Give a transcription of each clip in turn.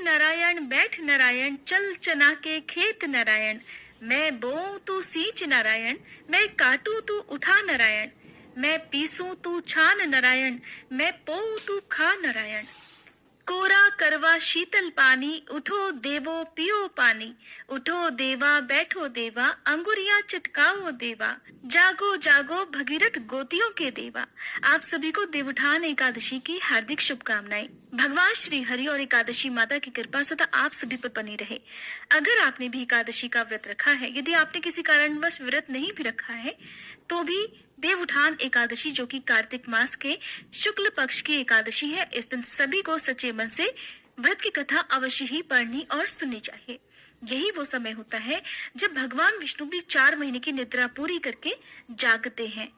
नारायण, बैठ नारायण, चल चना के खेत नारायण, मैं बोऊं तू सींच नारायण, मैं काटूं तू उठा नारायण, मैं पीसूं तू छान नारायण, मैं पोऊं तू खा नारायण। कोरा करवा शीतल पानी, उठो देवो पियो पानी, उठो देवा बैठो देवा, अंगुरियां चटकाओ देवा, जागो जागो भगीरथ गोतियों के देवा। आप सभी को देवउठान एकादशी की हार्दिक शुभकामनाएं। भगवान श्री हरि और एकादशी माता की कृपा सदा आप सभी पर बनी रहे। अगर आपने भी एकादशी का व्रत रखा है, यदि आपने किसी कारणवश व्रत नहीं भी रखा है, तो भी देवउठान एकादशी, जो कि कार्तिक मास के शुक्ल पक्ष की एकादशी है, इस दिन सभी को सच्चे मन से व्रत की कथा अवश्य ही पढ़नी और सुननी चाहिए। यही वो समय होता है जब भगवान विष्णु भी 4 महीने की निद्रा पूरी करके जागते हैं।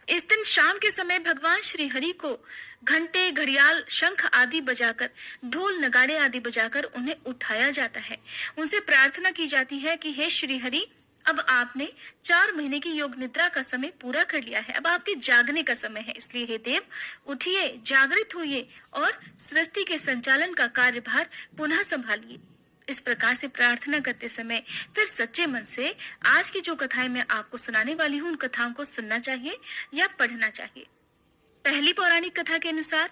इस दिन शाम के समय भगवान श्री हरि को घंटे, घड़ियाल, शंख आदि बजाकर, ढोल नगाड़े आदि बजाकर उन्हें उठाया जाता है। उनसे प्रार्थना की जाती है कि हे श्री हरि, अब आपने 4 महीने की योग निद्रा का समय पूरा कर लिया है, अब आपके जागने का समय है। इसलिए हे देव, उठिए, जागृत होइए और सृष्टि के संचालन का कार्यभार पुनः संभालिए। इस प्रकार से प्रार्थना करते समय फिर सच्चे मन से आज की जो कथाएं मैं आपको सुनाने वाली हूँ, उन कथाओं को सुनना चाहिए या पढ़ना चाहिए। पहली पौराणिक कथा के अनुसार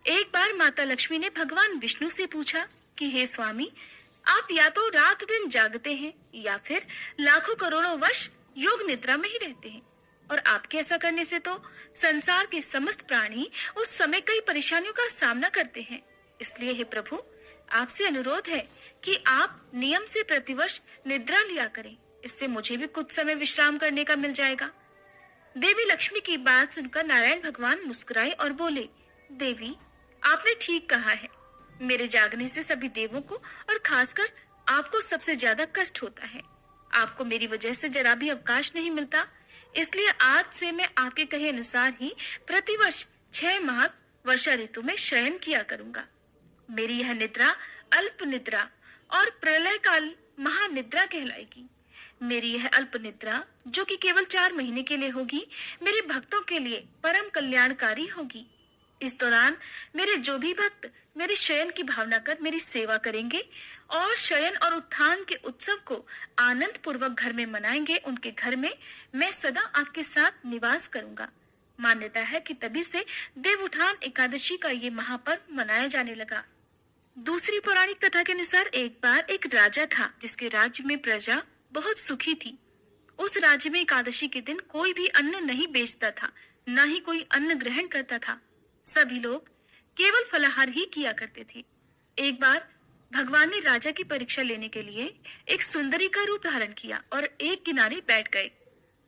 एक बार माता लक्ष्मी ने भगवान विष्णु से पूछा कि हे स्वामी, आप या तो रात दिन जागते हैं या फिर लाखों करोड़ों वर्ष योग निद्रा में ही रहते हैं, और आपके ऐसा करने से तो संसार के समस्त प्राणी उस समय कई परेशानियों का सामना करते हैं। इसलिए हे प्रभु, आपसे अनुरोध है कि आप नियम से प्रतिवर्ष निद्रा लिया करें, इससे मुझे भी कुछ समय विश्राम करने का मिल जाएगा। देवी लक्ष्मी की बात सुनकर नारायण भगवान मुस्कुराए और बोले, देवी, आपने ठीक कहा है, मेरे जागने से सभी देवों को और खासकर आपको सबसे ज्यादा कष्ट होता है। आपको मेरी वजह से जरा भी अवकाश नहीं मिलता, इसलिए आज से मैं आपके कहे अनुसार ही प्रतिवर्ष 6 मास वर्षा ऋतु में शयन किया करूंगा। मेरी यह निद्रा अल्प निद्रा और प्रलय काल महानिद्रा कहलाएगी। मेरी यह अल्प निद्रा, जो कि केवल 4 महीने के लिए होगी, मेरे भक्तों के लिए परम कल्याणकारी होगी। इस दौरान मेरे जो भी भक्त मेरे शयन की भावना कर मेरी सेवा करेंगे और शयन और उत्थान के उत्सव को आनंद पूर्वक घर में मनाएंगे, उनके घर में मैं सदा आपके साथ निवास करूंगा। मान्यता है कि तभी से देवउठान एकादशी का ये महापर्व मनाया जाने लगा। दूसरी पौराणिक कथा के अनुसार एक बार एक राजा था, जिसके राज्य में प्रजा बहुत सुखी थी। उस राज्य में एकादशी के दिन कोई भी अन्न नहीं बेचता था, न ही कोई अन्न ग्रहण करता था। सभी लोग केवल फलाहार ही किया करते थे। एक बार भगवान ने राजा की परीक्षा लेने के लिए एक सुंदरी का रूप धारण किया और एक किनारे बैठ गए।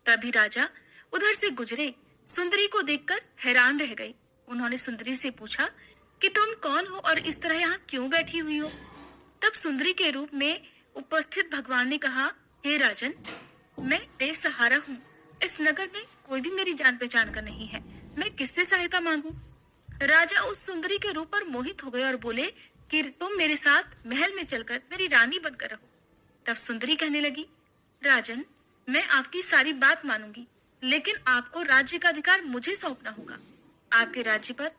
तभी राजा उधर से गुजरे, सुंदरी को देखकर हैरान रह गए। उन्होंने सुंदरी से पूछा कि तुम कौन हो और इस तरह यहाँ क्यों बैठी हुई हो? तब सुंदरी के रूप में उपस्थित भगवान ने कहा, हे राजन, मैं बेसहारा हूँ। इस नगर में कोई भी मेरी जान पहचान का नहीं है, मैं किससे सहायता मांगू? राजा उस सुंदरी के रूप पर मोहित हो गए और बोले कि तुम मेरे साथ महल में चलकर मेरी रानी बनकर रहो। तब सुंदरी कहने लगी, राजन, मैं आपकी सारी बात मानूंगी, लेकिन आपको राज्य का अधिकार मुझे सौंपना होगा। आपके राज्य पर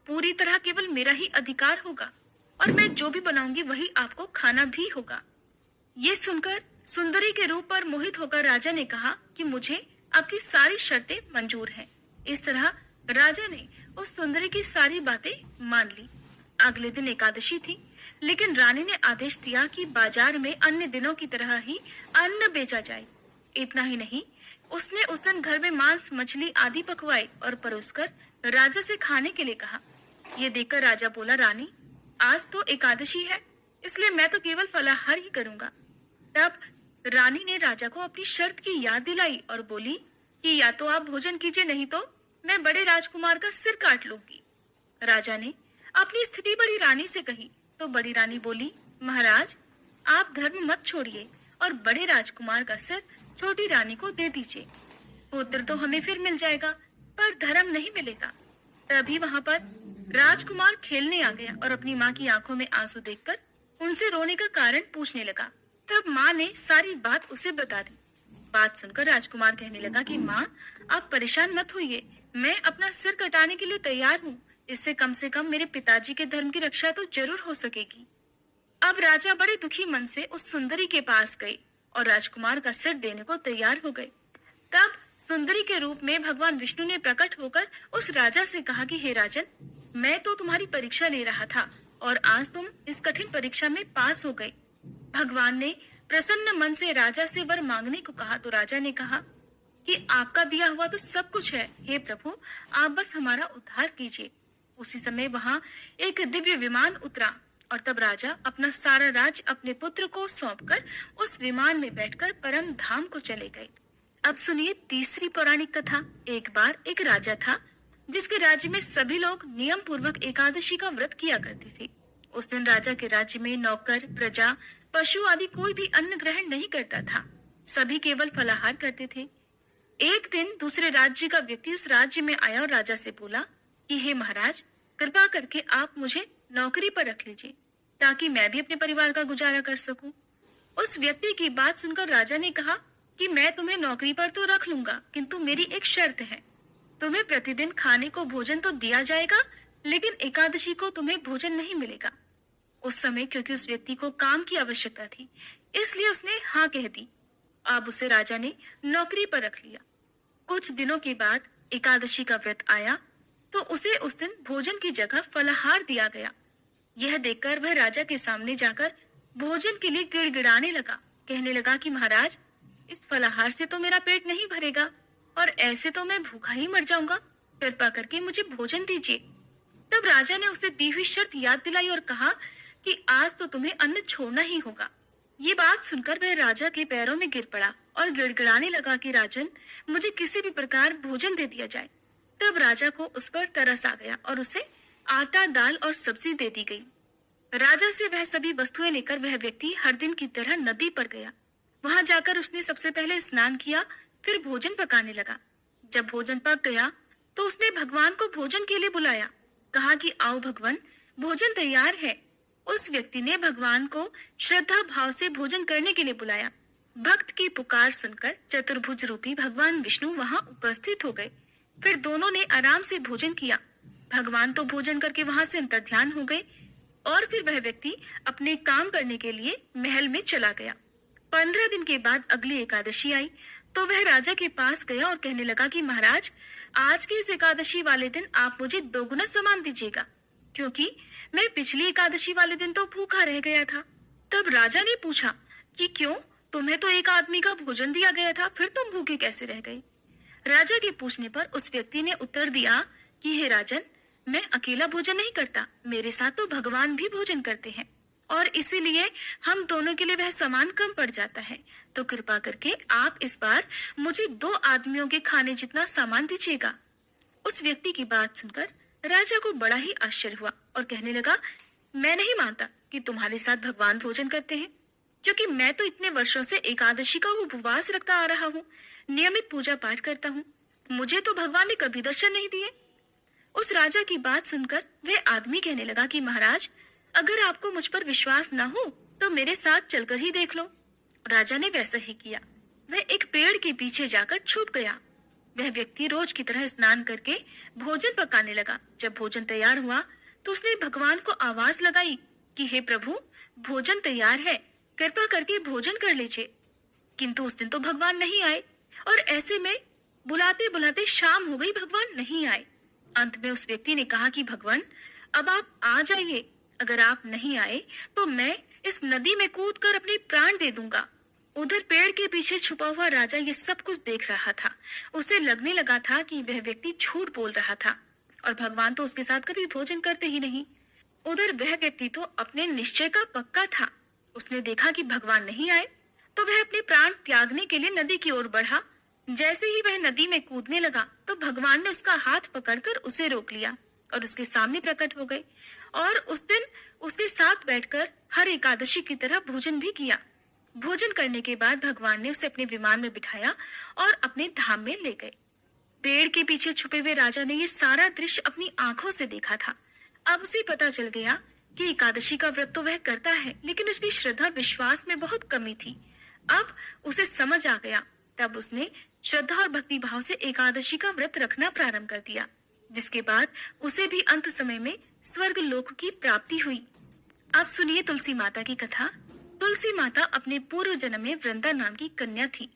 पूरी तरह केवल मेरा ही अधिकार होगा और मैं जो भी बनाऊंगी वही आपको खाना भी होगा। ये सुनकर सुंदरी के रूप पर मोहित होकर राजा ने कहा कि मुझे आपकी सारी शर्तें मंजूर हैं। इस तरह राजा ने उस सुंदरी की सारी बातें मान ली। अगले दिन एकादशी थी, लेकिन रानी ने आदेश दिया कि बाजार में अन्य दिनों की तरह ही अन्न बेचा जाए। इतना ही नहीं, उसने उस दिन घर में मांस, मछली आदि पकवाए और परोसकर राजा से खाने के लिए कहा। ये देखकर राजा बोला, रानी, आज तो एकादशी है, इसलिए मैं तो केवल फलाहार ही करूंगा। तब रानी ने राजा को अपनी शर्त की याद दिलाई और बोली कि या तो आप भोजन कीजिए, नहीं तो मैं बड़े राजकुमार का सिर काट लूंगी। राजा ने अपनी स्थिति बड़ी रानी से कही तो बड़ी रानी बोली, महाराज, आप धर्म मत छोड़िए और बड़े राजकुमार का सिर छोटी रानी को दे दीजिए। पुत्र तो हमें फिर मिल जाएगा, पर धर्म नहीं मिलेगा। तभी वहाँ पर राजकुमार खेलने आ गया और अपनी माँ की आंखों में आंसू देखकर उनसे रोने का कारण पूछने लगा। तब माँ ने सारी बात उसे बता दी। बात सुनकर राजकुमार कहने लगा कि माँ, आप परेशान मत होइए, मैं अपना सिर कटाने के लिए तैयार हूँ। इससे कम से कम मेरे पिताजी के धर्म की रक्षा तो जरूर हो सकेगी। अब राजा बड़े दुखी मन से उस सुंदरी के पास गए और राजकुमार का सिर देने को तैयार हो गए। तब सुंदरी के रूप में भगवान विष्णु ने प्रकट होकर उस राजा से कहा कि हे राजन, मैं तो तुम्हारी परीक्षा ले रहा था और आज तुम इस कठिन परीक्षा में पास हो गए। भगवान ने प्रसन्न मन से राजा से वर मांगने को कहा तो राजा ने कहा कि आपका दिया हुआ तो सब कुछ है, हे प्रभु, आप बस हमारा उद्धार कीजिए। उसी समय वहां एक दिव्य विमान उतरा और तब राजा अपना सारा राज्य अपने पुत्र को सौंपकर उस विमान में बैठकर परम धाम को चले गए। अब सुनिए तीसरी पौराणिक कथा। एक बार एक राजा था जिसके राज्य में सभी लोग नियम पूर्वक एकादशी का व्रत किया करते थे। उस दिन राजा के राज्य में नौकर, प्रजा, पशु आदि कोई भी अन्न ग्रहण नहीं करता था। सभी केवल फलाहार करते थे। एक दिन दूसरे राज्य का व्यक्ति उस राज्य में आया और राजा से बोला कि हे महाराज, कृपा करके आप मुझे नौकरी पर रख लीजिए ताकि मैं भी अपने परिवार का गुजारा कर सकूं। उस व्यक्ति की बात सुनकर राजा ने कहा कि मैं तुम्हें नौकरी पर तो रख लूंगा, किंतु मेरी एक शर्त है। तुम्हें प्रतिदिन खाने को भोजन तो दिया जाएगा, लेकिन एकादशी को तुम्हें भोजन नहीं मिलेगा। उस समय क्योंकि उस व्यक्ति को काम की आवश्यकता थी, इसलिए उसने हाँ कह दी। अब उसे राजा ने नौकरी पर रख लिया। कुछ दिनों के बाद एकादशी का व्रत आया तो उसे उस दिन भोजन की जगह फलाहार दिया गया। यह देखकर वह राजा के सामने जाकर भोजन के लिए गिड़गिड़ाने लगा। कहने लगा कि महाराज, इस फलाहार से तो मेरा पेट नहीं भरेगा और ऐसे तो मैं भूखा ही मर जाऊंगा। कृपा करके मुझे भोजन दीजिए। तब राजा ने उसे दी हुई शर्त याद दिलाई और कहा कि आज तो तुम्हें अन्न छोड़ना ही होगा। ये बात सुनकर वह राजा के पैरों में गिर पड़ा और गिड़गिड़ाने लगा कि राजन, मुझे किसी भी प्रकार भोजन दे दिया जाए। तब राजा को उस पर तरस आ गया और उसे आटा, दाल और सब्जी दे दी गई। राजा से वह सभी वस्तुएं लेकर वह व्यक्ति हर दिन की तरह नदी पर गया। वहां जाकर उसने सबसे पहले स्नान किया, फिर भोजन पकाने लगा। जब भोजन पक गया तो उसने भगवान को भोजन के लिए बुलाया। कहा कि आओ भगवान, भोजन तैयार है। उस व्यक्ति ने भगवान को श्रद्धा भाव से भोजन करने के लिए बुलाया। भक्त की पुकार सुनकर चतुर्भुज रूपी भगवान विष्णु वहां उपस्थित हो गए। फिर दोनों ने आराम से भोजन किया। भगवान तो भोजन करके वहां से अंतर्ध्यान हो गए और फिर वह व्यक्ति अपने काम करने के लिए महल में चला गया। 15 दिन के बाद अगली एकादशी आई तो वह राजा के पास गया और कहने लगा कि महाराज, आज की इस एकादशी वाले दिन आप मुझे 2 गुना सामान दीजिएगा, क्योंकि मैं पिछली एकादशी वाले दिन तो भूखा रह गया था। तब राजा ने पूछा कि क्यों, तुम्हें तो एक आदमी का भोजन दिया गया था, फिर तुम भूखे कैसे रह गए? राजा के पूछने पर उस व्यक्ति ने उत्तर दिया कि हे राजन, मैं अकेला भोजन नहीं करता, मेरे साथ तो भगवान भी भोजन करते हैं और इसीलिए हम दोनों के लिए वह सामान कम पड़ जाता है। तो कृपा करके आप इस बार मुझे 2 आदमियों के खाने जितना सामान दीजिएगा। उस व्यक्ति की बात सुनकर राजा को बड़ा ही आश्चर्य हुआ और कहने लगा, मैं नहीं मानता कि तुम्हारे साथ भगवान भोजन करते हैं, क्योंकि मैं तो इतने वर्षों से एकादशी का उपवास रखता आ रहा हूँ, नियमित पूजा पाठ करता हूँ, मुझे तो भगवान ने कभी दर्शन नहीं दिए। उस राजा की बात सुनकर वह आदमी कहने लगा कि महाराज, अगर आपको मुझ पर विश्वास न हो तो मेरे साथ चलकर ही देख लो। राजा ने वैसा ही किया। वह एक पेड़ के पीछे जाकर छुप गया। वह व्यक्ति रोज की तरह स्नान करके भोजन पकाने लगा। जब भोजन तैयार हुआ तो उसने भगवान को आवाज लगाई कि हे प्रभु, भोजन तैयार है, कृपा करके भोजन कर लीजिए। किंतु उस दिन तो भगवान नहीं आए और ऐसे में बुलाते बुलाते शाम हो गई, भगवान नहीं आए। अंत में उस व्यक्ति ने कहा कि भगवान, अब आप आ जाइए, अगर आप नहीं आए तो मैं इस नदी में कूदकर अपने प्राण दे दूंगा। उधर पेड़ के पीछे छुपा हुआ राजा ये सब कुछ देख रहा था। उसे लगने लगा था कि वह व्यक्ति झूठ बोल रहा था और भगवान तो उसके साथ कभी भोजन करते ही नहीं। उधर वह व्यक्ति तो अपने निश्चय का पक्का था। उसने देखा कि भगवान नहीं आए तो वह अपने प्राण त्यागने के लिए नदी की ओर बढ़ा। जैसे ही वह नदी में कूदने लगा तो भगवान ने उसका हाथ पकड़कर उसे रोक लिया और उसके सामने प्रकट हो गए और उस दिन उसके साथ बैठकर हर एकादशी की तरह भोजन भी किया। भोजन करने के बाद भगवान ने उसे अपने विमान में बिठाया और अपने धाम में ले गए। पेड़ के पीछे छुपे हुए राजा ने ये सारा दृश्य अपनी आंखों से देखा था। अब उसे पता चल गया कि एकादशी का व्रत तो वह करता है, लेकिन उसकी श्रद्धा विश्वास में बहुत कमी थी। अब उसे समझ आ गया। तब उसने श्रद्धा और भक्ति भाव से एकादशी का व्रत रखना प्रारंभ कर दिया, जिसके बाद उसे भी अंत समय में स्वर्ग लोक की प्राप्ति हुई। आप सुनिए तुलसी माता की कथा। तुलसी माता अपने पूर्व जन्म में वृंदा नाम की कन्या थी।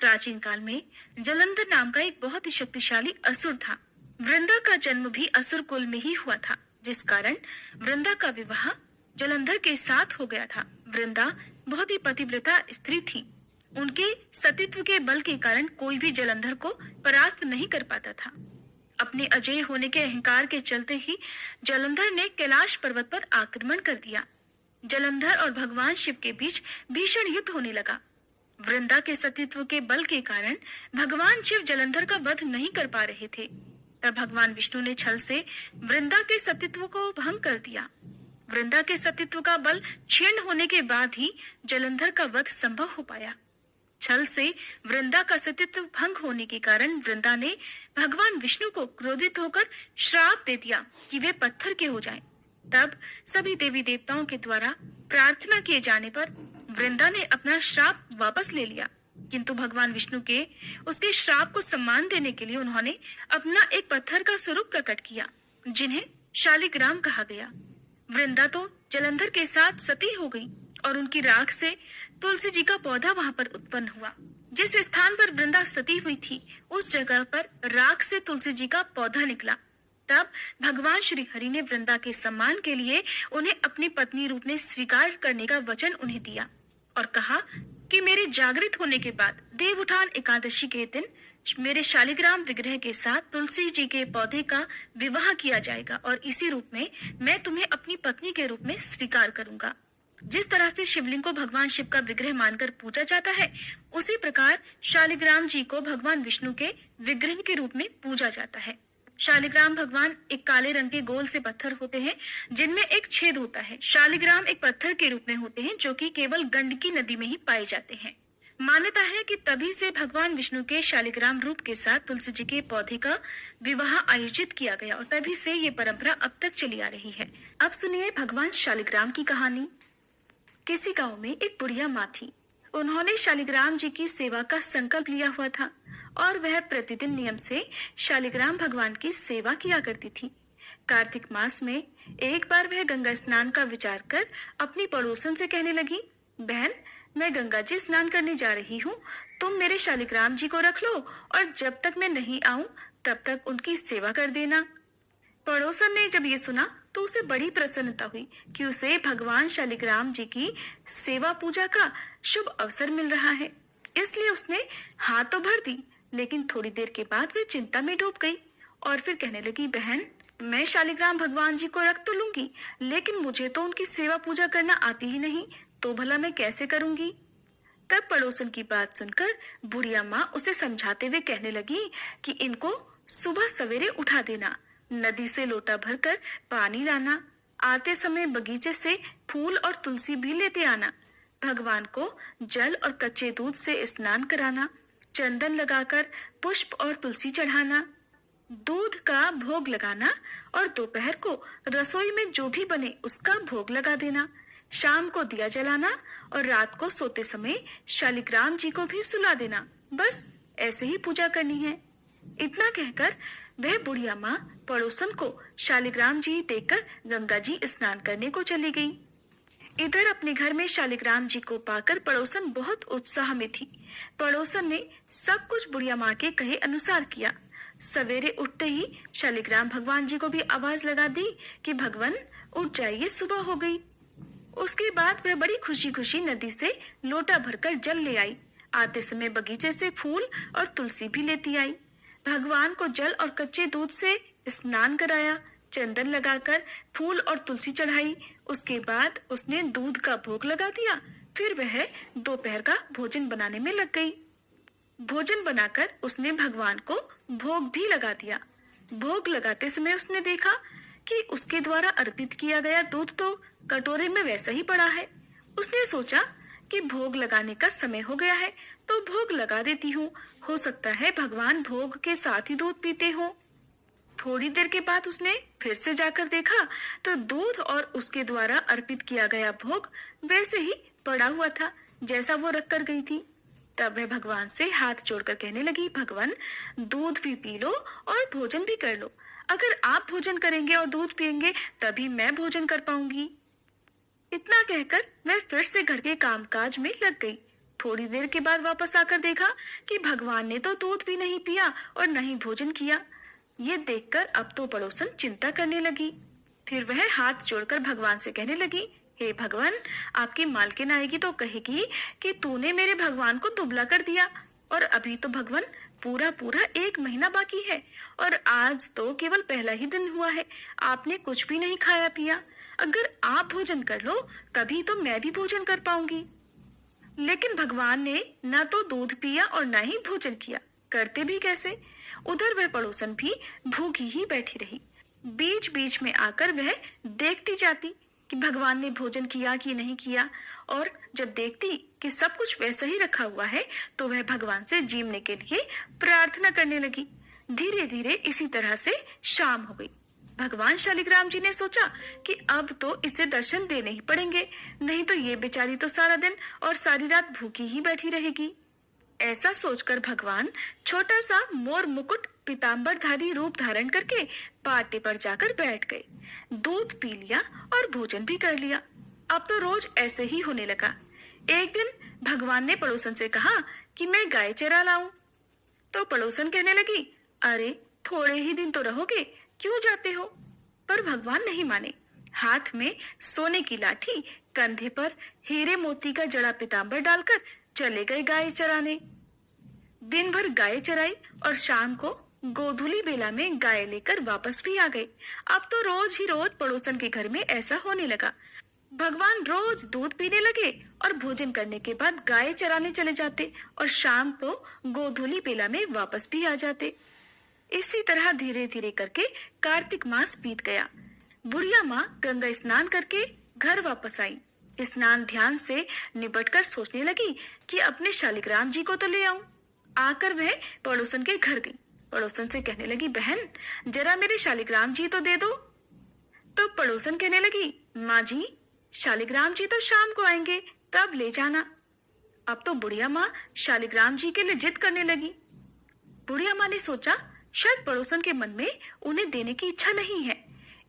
प्राचीन काल में जलंधर नाम का एक बहुत ही शक्तिशाली असुर था। वृंदा का जन्म भी असुर कुल में ही हुआ था, जिस कारण वृंदा का विवाह जलंधर के साथ हो गया था। वृंदा बहुत ही पतिव्रता स्त्री थी। उनके सतीत्व के बल के कारण कोई भी जलंधर को परास्त नहीं कर पाता था। अपने अजय होने के अहंकार के चलते ही जलंधर ने कैलाश पर्वत पर आक्रमण कर दिया। जलंधर और भगवान शिव के बीच भीषण युद्ध होने लगा। वृंदा के सतीत्व के बल के कारण भगवान शिव जलंधर का वध नहीं कर पा रहे थे। तब भगवान विष्णु ने छल से वृंदा के सतीत्व को भंग कर दिया। वृंदा के सतीत्व का बल क्षीण होने के बाद ही जलंधर का वध संभव हो पाया। छल से वृंदा का सतीत्व भंग होने के कारण वृंदा ने भगवान विष्णु को क्रोधित होकर श्राप दे दिया कि वे पत्थर के हो जाएं। तब सभी देवी देवताओं के द्वारा प्रार्थना किए जाने पर वृंदा ने अपना श्राप वापस ले लिया, किंतु भगवान विष्णु के उसके श्राप को सम्मान देने के लिए उन्होंने अपना एक पत्थर का स्वरूप प्रकट किया, जिन्हें शालिग्राम कहा गया। वृंदा तो जलंधर के साथ सती हो गई और उनकी राख से तुलसी जी का पौधा वहां पर उत्पन्न हुआ। जिस स्थान पर वृंदा सती हुई थी उस जगह पर राख से तुलसी जी का पौधा निकला। तब भगवान श्री हरि ने वृंदा के सम्मान के लिए उन्हें अपनी पत्नी रूप में स्वीकार करने का वचन उन्हें दिया और कहा कि मेरे जागृत होने के बाद देवउठान एकादशी के दिन मेरे शालिग्राम विग्रह के साथ तुलसी जी के पौधे का विवाह किया जाएगा और इसी रूप में मैं तुम्हें अपनी पत्नी के रूप में स्वीकार करूंगा। जिस तरह से शिवलिंग को भगवान शिव का विग्रह मानकर पूजा जाता है, उसी प्रकार शालिग्राम जी को भगवान विष्णु के विग्रह के रूप में पूजा जाता है। शालिग्राम भगवान एक काले रंग के गोल से पत्थर होते हैं जिनमें एक छेद होता है। शालिग्राम एक पत्थर के रूप में होते हैं जो कि केवल गंडकी नदी में ही पाए जाते हैं। मान्यता है कि तभी से भगवान विष्णु के शालिग्राम रूप के साथ तुलसी जी के पौधे का विवाह आयोजित किया गया और तभी से ये परंपरा अब तक चली आ रही है। अब सुनिए भगवान शालिग्राम की कहानी। किसी गांव में एक बुढ़िया माँ थी। उन्होंने शालिग्राम जी की सेवा का संकल्प लिया हुआ था और वह प्रतिदिन नियम से शालिग्राम भगवान की सेवा किया करती थी। कार्तिक मास में एक बार वह गंगा स्नान का विचार कर अपनी पड़ोसन से कहने लगी, बहन, मैं गंगा जी स्नान करने जा रही हूँ, तुम मेरे शालिग्राम जी को रख लो और जब तक मैं नहीं आऊं तब तक उनकी सेवा कर देना। पड़ोसन ने जब ये सुना तो उसे बड़ी प्रसन्नता हुई कि उसे भगवान शालिग्राम जी की सेवा पूजा का शुभ अवसर मिल रहा है, इसलिए उसने हाथ तो भर दी, लेकिन थोड़ी देर के बाद वह चिंता में डूब गई और फिर कहने लगी, बहन, मैं शालिग्राम भगवान जी को रख तो लूंगी, लेकिन मुझे तो उनकी सेवा पूजा करना आती ही नहीं, तो भला मैं कैसे करूंगी। तब पड़ोसन की बात सुनकर बुढ़िया माँ उसे समझाते हुए कहने लगी कि इनको सुबह सवेरे उठा देना, नदी से लोटा भरकर पानी लाना, आते समय बगीचे से फूल और तुलसी भी लेते आना, भगवान को जल और कच्चे दूध से स्नान कराना, चंदन लगाकर पुष्प और तुलसी चढ़ाना, दूध का भोग लगाना और दोपहर को रसोई में जो भी बने उसका भोग लगा देना, शाम को दिया जलाना और रात को सोते समय शालिग्राम जी को भी सुला देना। बस ऐसे ही पूजा करनी है। इतना कहकर वह बुढ़िया माँ पड़ोसन को शालिग्राम जी देकर गंगा जी स्नान करने को चली गई। इधर अपने घर में शालिग्राम जी को पाकर पड़ोसन बहुत उत्साह में थी। पड़ोसन ने सब कुछ बुढ़िया माँ के कहे अनुसार किया। सवेरे उठते ही शालिग्राम भगवान जी को भी आवाज लगा दी कि भगवान उठ जाइए, सुबह हो गई। उसके बाद वह बड़ी खुशी खुशी नदी से लोटा भरकर जल ले आई। आते समय बगीचे से फूल और तुलसी भी लेती आई। भगवान को जल और कच्चे दूध से स्नान कराया, चंदन लगाकर फूल और तुलसी चढ़ाई। उसके बाद उसने दूध का भोग लगा दिया। फिर वह दोपहर का भोजन बनाने में लग गई। भोजन बनाकर उसने भगवान को भोग भी लगा दिया। भोग लगाते समय उसने देखा कि उसके द्वारा अर्पित किया गया दूध तो कटोरे में वैसा ही पड़ा है। उसने सोचा कि भोग लगाने का समय हो गया है तो भोग लगा देती हूँ, हो सकता है भगवान भोग के साथ ही दूध पीते हो। थोड़ी देर के बाद उसने फिर से जाकर देखा तो दूध और उसके द्वारा अर्पित किया गया भोग वैसे ही पड़ा हुआ था जैसा वो रख कर गई थी। तब वह भगवान से हाथ जोड़कर कहने लगी, भगवान, दूध भी पी लो और भोजन भी कर लो। अगर आप भोजन करेंगे और दूध पिएंगे तभी मैं भोजन कर पाऊंगी। इतना कहकर मैं फिर से घर के कामकाज में लग गई। थोड़ी देर के बाद वापस आकर देखा कि भगवान ने तो दूध भी नहीं पिया और न ही भोजन किया। ये देखकर अब तो पड़ोसन चिंता करने लगी। फिर वह हाथ जोड़कर भगवान से कहने लगी, हे भगवान, आपकी मालकिन आएगी तो कहेगी कि तूने मेरे भगवान को दुबला कर दिया, और अभी तो भगवान पूरा पूरा 1 महीना बाकी है और आज तो केवल पहला ही दिन हुआ है। आपने कुछ भी नहीं खाया पिया। अगर आप भोजन कर लो तभी तो मैं भी भोजन कर पाऊंगी। लेकिन भगवान ने न तो दूध पिया और न ही भोजन किया। करते भी कैसे? उधर वह पड़ोसन भी भूखी ही बैठी रही। बीच बीच में आकर वह देखती जाती कि भगवान ने भोजन किया कि नहीं किया, और जब देखती कि सब कुछ वैसा ही रखा हुआ है तो वह भगवान से जीवने के लिए प्रार्थना करने लगी। धीरे धीरे इसी तरह से शाम हो गई। भगवान शालिग्राम जी ने सोचा कि अब तो इसे दर्शन देने ही पड़ेंगे, नहीं तो ये बेचारी तो सारा दिन और सारी रात भूखी ही बैठी रहेगी। ऐसा सोचकर भगवान छोटा सा मोर मुकुट पीताम्बरधारी रूप धारण करके पाटे पर जाकर बैठ गए। दूध पी लिया और भोजन भी कर लिया। अब तो रोज ऐसे ही होने लगा। एक दिन भगवान ने पड़ोसन से कहा कि मैं गाय चरा लाऊं। तो पड़ोसन कहने लगी, अरे थोड़े ही दिन तो रहोगे, क्यों जाते हो? पर भगवान नहीं माने। हाथ में सोने की लाठी, कंधे पर हीरे मोती का जड़ा पीताम्बर डालकर चले गए गाय चराने। दिन भर गाय चराई और शाम को गोधूली बेला में गाय लेकर वापस भी आ गए। अब तो रोज ही रोज पड़ोसन के घर में ऐसा होने लगा। भगवान रोज दूध पीने लगे और भोजन करने के बाद गाय चराने चले जाते और शाम को गोधूली बेला में वापस भी आ जाते। इसी तरह धीरे धीरे करके कार्तिक मास बीत गया। बुढ़िया माँ गंगा स्नान करके घर वापस आई। स्नान ध्यान से निबटकर सोचने लगी कि अपने शालिग्राम जी को तो ले आऊं। आकर वह पड़ोसन के घर गई। पड़ोसन से कहने लगी, बहन जरा मेरे शालिग्राम जी तो दे दो। तो पड़ोसन कहने लगी, माँ जी शालिग्राम जी तो शाम को आएंगे, तब ले जाना। अब तो बुढ़िया माँ शालिग्राम जी के लिए जिद करने लगी। बुढ़िया माँ ने सोचा शायद पड़ोसन के मन में उन्हें देने की इच्छा नहीं है।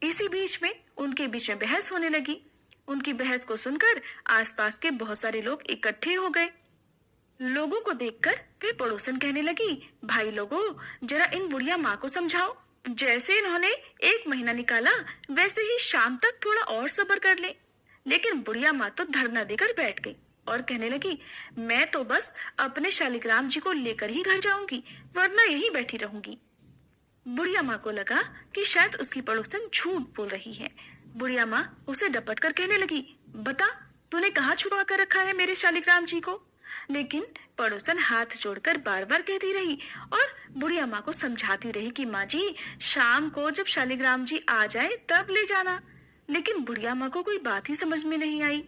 इसी बीच में उनके बीच में बहस होने लगी। उनकी बहस को सुनकर आसपास के बहुत सारे लोग इकट्ठे हो गए। लोगों को देखकर वे पड़ोसन कहने लगी, भाई लोगों जरा इन बुढ़िया माँ को समझाओ। जैसे इन्होंने 1 महीना निकाला वैसे ही शाम तक थोड़ा और सब्र कर ले। लेकिन बुढ़िया माँ तो धरना देकर बैठ गई और कहने लगी, मैं तो बस अपने शालिग्राम जी को लेकर ही घर जाऊंगी, वरना यहीं बैठी रहूंगी। बुढ़िया माँ को लगा कि शायद उसकी पड़ोसन झूठ बोल रही है। बुढ़िया माँ उसे डपट कर कहने लगी, बता तूने कहाँ छुपा कर रखा है मेरे शालिग्राम जी को? लेकिन पड़ोसन हाथ जोड़कर बार बार कहती रही और बुढ़िया माँ को समझाती रही कि माँ जी शाम को जब शालिग्राम जी आ जाए तब ले जाना। लेकिन बुढ़िया माँ को कोई बात ही समझ में नहीं आई।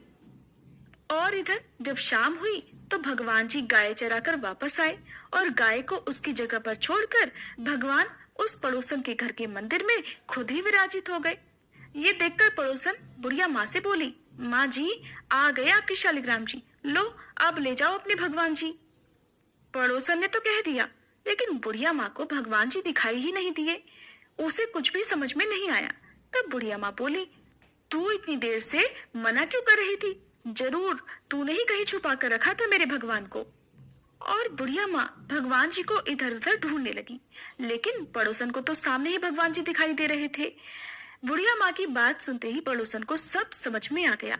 और इधर जब शाम हुई तो भगवान जी गाय चराकर वापस आए और गाय को उसकी जगह पर छोड़कर भगवान उस पड़ोसन के घर के मंदिर में खुद ही विराजित हो गए। ये देखकर पड़ोसन बुढ़िया माँ से बोली, माँ जी आ गए आपके शालिग्राम जी, लो अब ले जाओ अपने भगवान जी। पड़ोसन ने तो कह दिया, लेकिन बुढ़िया माँ को भगवान जी दिखाई ही नहीं दिए। उसे कुछ भी समझ में नहीं आया। तब बुढ़िया माँ बोली, तू इतनी देर से मना क्यों कर रही थी? जरूर तूने ही कहीं छुपा कर रखा था मेरे भगवान को। और बुढ़िया माँ भगवान जी को इधर उधर ढूंढने लगी, लेकिन पड़ोसन को तो सामने ही भगवान जी दिखाई दे रहे थे। बुढ़िया माँ की बात सुनते ही पड़ोसन को सब समझ में आ गया।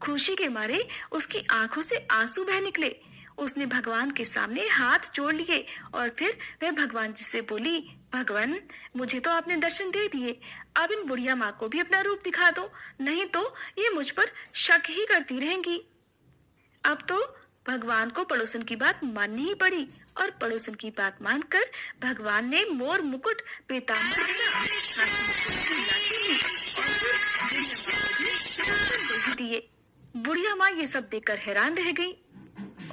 खुशी के मारे उसकी आंखों से आंसू बह निकले। उसने भगवान के सामने हाथ जोड़ लिए और फिर वह भगवान जी से बोली, भगवान मुझे तो आपने दर्शन दे दिए, अब इन बुढ़िया माँ को भी अपना रूप दिखा दो, नहीं तो ये मुझ पर शक ही करती रहेंगी। अब तो भगवान को पड़ोसन की बात माननी ही पड़ी और पड़ोसन की बात मानकर भगवान ने मोर मुकुट पीताम्बर दिए। बुढ़िया माँ ये सब देखकर हैरान रह गई।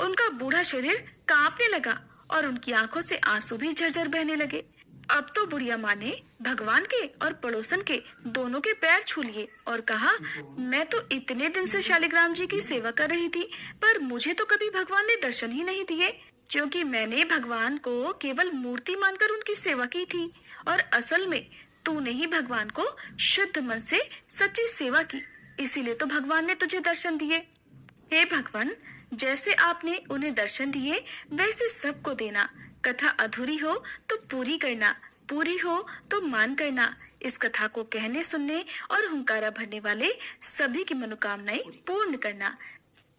उनका बूढ़ा शरीर कांपने लगा और उनकी आंखों से आंसू भी झरझर बहने लगे। अब तो बुढ़िया माँ ने भगवान के और पड़ोसन के दोनों के पैर छू लिए और कहा, मैं तो इतने दिन से शालिग्राम जी की सेवा कर रही थी, पर मुझे तो कभी भगवान ने दर्शन ही नहीं दिए, क्योंकि मैंने भगवान को केवल मूर्ति मानकर उनकी सेवा की थी और असल में तूने ही भगवान को शुद्ध मन से सच्ची सेवा की, इसीलिए तो भगवान ने तुझे दर्शन दिए। हे भगवान, जैसे आपने उन्हें दर्शन दिए वैसे सबको देना। कथा अधूरी हो तो पूरी करना, पूरी हो तो मान करना। इस कथा को कहने सुनने और हुंकारा भरने वाले सभी की मनोकामनाएं पूर्ण करना।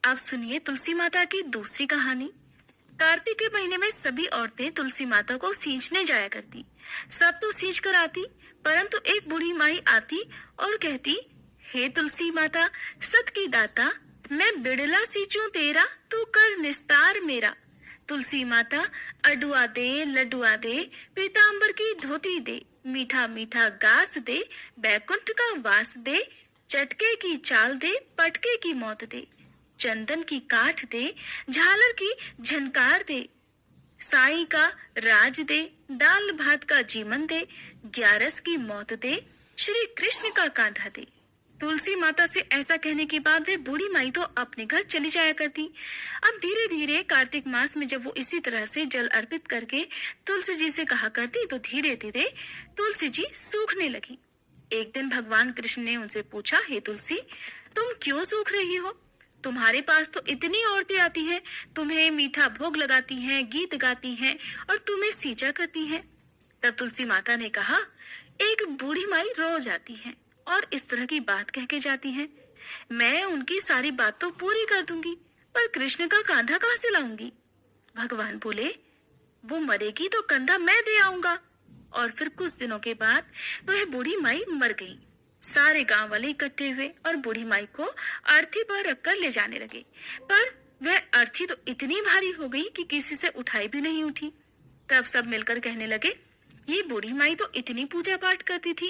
अब सुनिए तुलसी माता की दूसरी कहानी। कार्तिक के महीने में सभी औरतें तुलसी माता को सींचने जाया करती। सब तो सींच कर आती, परंतु एक बूढ़ी माई आती और कहती, हे तुलसी माता सत की दाता, मैं बिड़ला सींचूं तेरा, तू कर निस्तार मेरा। तुलसी माता अडुआ दे, लडुआ दे, पीतांबर की धोती दे, मीठा मीठा गास दे, बैकुंठ का वास दे, चटके की चाल दे, पटके की मौत दे, चंदन की काठ दे, झालर की झनकार दे, साई का राज दे, दाल भात का जीवन दे, ग्यारस की मौत दे, श्री कृष्ण का कांधा दे। तुलसी माता से ऐसा कहने के बाद वे बूढ़ी माई तो अपने घर चली जाया करती। अब धीरे धीरे कार्तिक मास में जब वो इसी तरह से जल अर्पित करके तुलसी जी से कहा करती तो धीरे धीरे तुलसी जी सूखने लगी। एक दिन भगवान कृष्ण ने उनसे पूछा, हे तुलसी, तुम क्यों सूख रही हो? तुम्हारे पास तो इतनी औरतें आती हैं, तुम्हें मीठा भोग लगाती हैं, गीत गाती हैं और तुम्हें सींचा करती हैं। तब तुलसी माता ने कहा, एक बूढ़ी माई रोज आती है और इस तरह की बात कह के जाती है। मैं उनकी सारी बात तो पूरी कर दूंगी, पर कृष्ण का कांधा कहाँ से लाऊंगी? भगवान बोले, वो मरेगी तो कंधा मैं दे आऊंगा। और फिर कुछ दिनों के बाद वह बूढ़ी माई मर गई। सारे गांव वाले इकट्ठे हुए और बूढ़ी माई को अर्थी पर रखकर ले जाने लगे, पर वह अर्थी तो इतनी भारी हो गई कि किसी से उठाई भी नहीं उठी। तब सब मिलकर कहने लगे, ये बूढ़ी माई तो इतनी पूजा पाठ करती थी,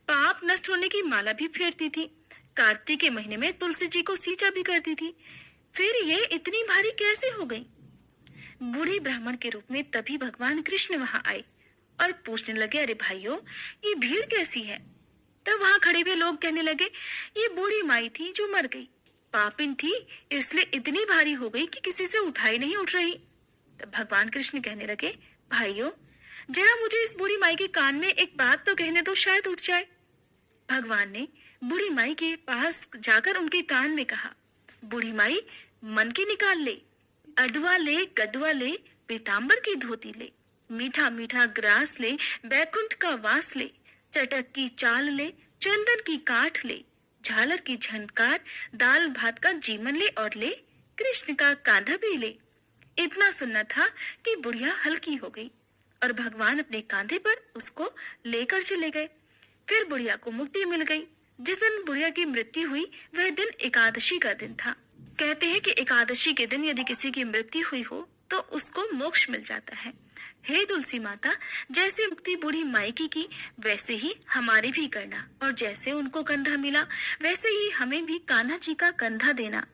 पाप नष्ट होने की माला भी फेरती थी, कार्तिक के महीने में तुलसी जी को सींचा भी करती थी, फिर ये इतनी भारी कैसे हो गई? बूढ़े ब्राह्मण के रूप में तभी भगवान कृष्ण वहां आए और पूछने लगे, अरे भाइयों, ये भीड़ कैसी है? तब वहां खड़े हुए लोग कहने लगे, ये बूढ़ी माई थी जो मर गई, पापिन थी इसलिए इतनी भारी हो गई कि किसी से उठाई नहीं उठ रही। तब भगवान कृष्ण कहने लगे, भाइयों, जरा मुझे इस बूढ़ी माई के कान में एक बात तो कहने दो, शायद उठ जाए। भगवान ने बूढ़ी माई के पास जाकर उनके कान में कहा, बूढ़ी माई, मन की निकाल ले, अडुआ ले, गडुआ ले, पीतांबर की धोती ले, मीठा मीठा ग्रास ले, बैकुंठ का वास ले, चटक की चाल ले, चंदन की काठ ले, झालर की झनकार, दाल भात का जीवन ले और ले, कृष्ण का कांधा भी ले। इतना सुनना था कि बुढ़िया हल्की हो गई और भगवान अपने कांधे पर उसको लेकर चले गए। फिर बुढ़िया को मुक्ति मिल गई। जिस दिन बुढ़िया की मृत्यु हुई वह दिन एकादशी का दिन था। कहते हैं कि एकादशी के दिन यदि किसी की मृत्यु हुई हो तो उसको मोक्ष मिल जाता है। हे तुलसी माता, जैसे मुक्ति बूढ़ी माई की वैसे ही हमारी भी करना, और जैसे उनको कंधा मिला वैसे ही हमें भी कान्हा जी का कंधा देना।